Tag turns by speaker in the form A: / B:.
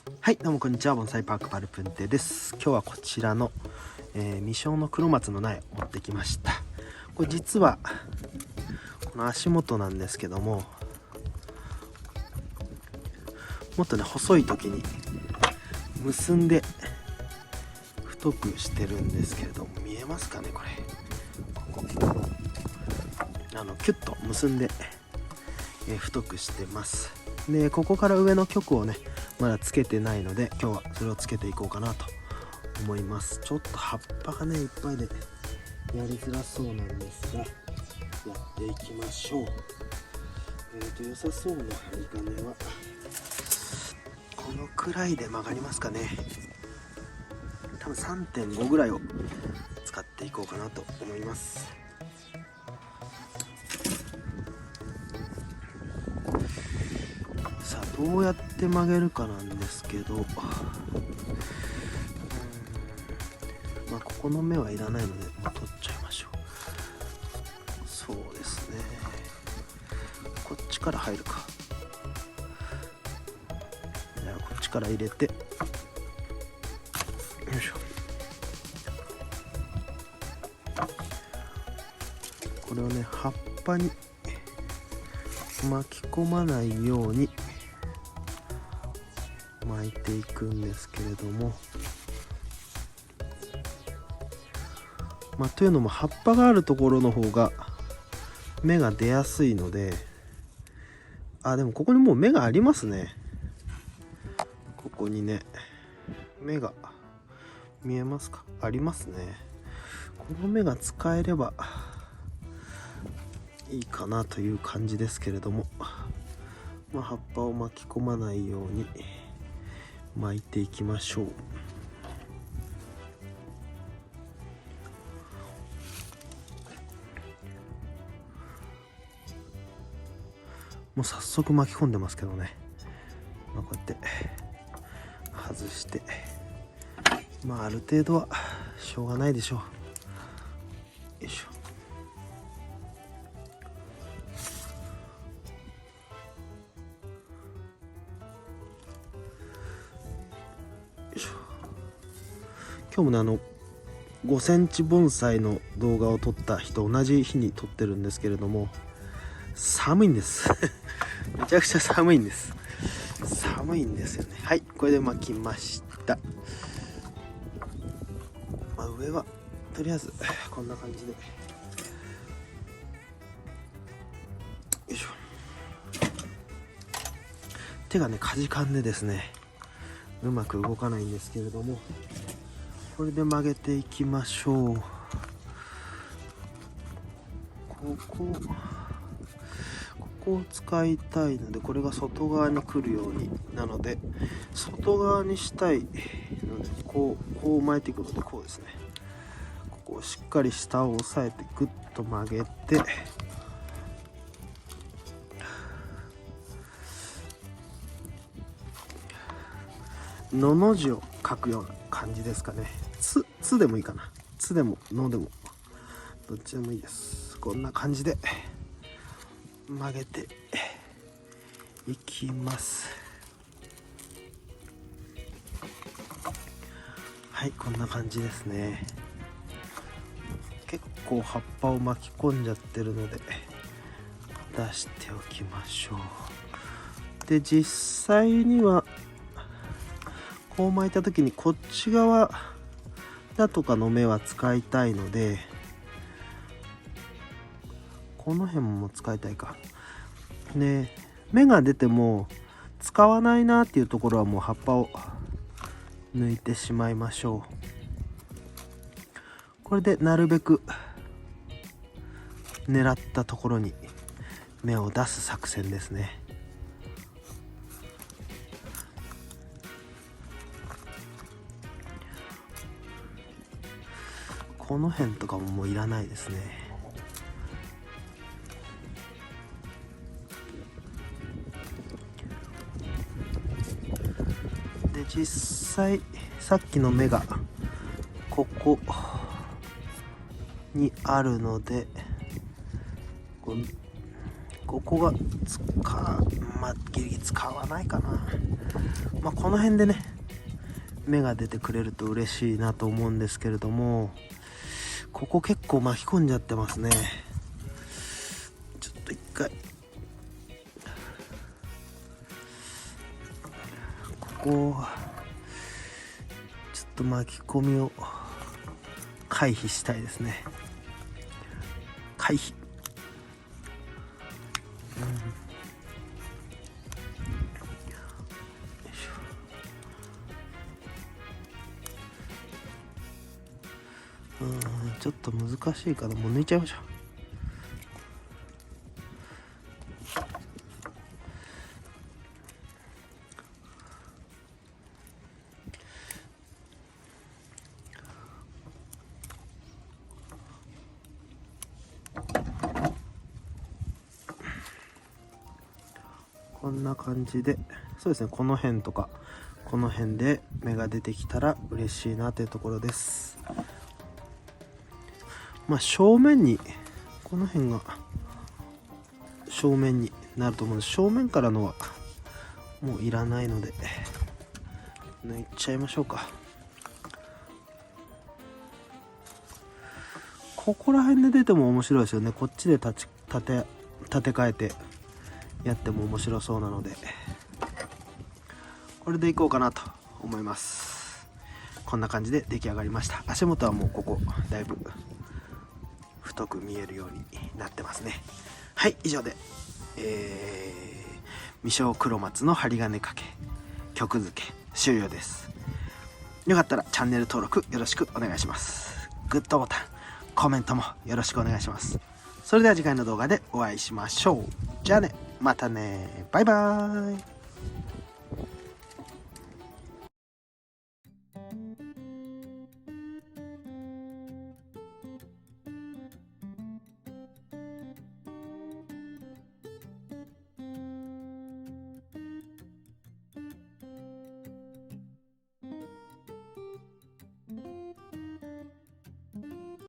A: はい、どうもこんにちは。盆栽パークパルプンテです。今日はこちらの、未生の黒松の苗を持ってきました。これ実はこの足元なんですけども、もっとね細い時に結んで太くしてるんですけれども、見えますかねこれ。ここキュッと結んで、太くしてます。でここから上の極をねまだつけてないので、今日はそれをつけていこうかなと思います。ちょっと葉っぱがねいっぱいでやりづらそうなんですが、やっていきましょう。良さそうな針金はこのくらいで曲がりますかね。多分 3.5 ぐらいを使っていこうかなと思います。さあどうやって曲げるかなんですけど、まあここの目はいらないので取っちゃいましょう。そうですね、こっちから入るか。じゃあこっちから入れて、よいしょ。これをね葉っぱに巻き込まないように巻いていくんですけれども、というのも葉っぱがあるところの方が芽が出やすいので、でもここにもう芽がありますね。ここにね芽が見えますか？ありますね。この芽が使えればいいかなという感じですけれども、葉っぱを巻き込まないように巻いていきましょう。もう早速巻き込んでますけどね、こうやって外して、ある程度はしょうがないでしょう。よいしょ。今日もね5センチ盆栽の動画を撮った日と同じ日に撮ってるんですけれども、寒いんですめちゃくちゃ寒いんです。寒いんですよね。はい、これで巻きました。上はとりあえずこんな感じで、よいしょ。手がねかじかんでですねうまく動かないんですけれども、これで曲げていきましょう。ここを使いたいので、これが外側に来るようになので、外側にしたいのでこう巻いていくので、こうですね。ここをしっかり下を押さえてグッと曲げて、のの字を書くような感じですかね。つでもいいかな。つでものでもどっちでもいいです。こんな感じで曲げていきます。はい、こんな感じですね。結構葉っぱを巻き込んじゃってるので出しておきましょう。で実際にはこう巻いた時にこっち側だとかの芽は使いたいので、この辺も使いたいか。で芽が出ても使わないなっていうところはもう葉っぱを抜いてしまいましょう。これでなるべく狙ったところに芽を出す作戦ですね。この辺とかももういらないですね。で実際さっきの芽がここにあるので、ここがギリギリ使わないかな。この辺でね芽が出てくれると嬉しいなと思うんですけれども、ここ結構巻き込んじゃってますね。ちょっと一回ここちょっと巻き込みを回避したいですね。回避、ちょっと難しいからもう抜いちゃいましょう。こんな感じで、そうですね、この辺とかこの辺で芽が出てきたら嬉しいなというところです。正面に、この辺が正面になると思うんです。正面からのはもういらないので抜いちゃいましょうか。ここら辺で出ても面白いですよね。こっちで立て替えてやっても面白そうなので、これでいこうかなと思います。こんな感じで出来上がりました。足元はもうここだいぶ太く見えるようになってますね。はい、以上で未生黒松の針金掛け曲付け終了です。よかったらチャンネル登録よろしくお願いします。グッドボタン、コメントもよろしくお願いします。それでは次回の動画でお会いしましょう。じゃあね、またね、バイバーイ。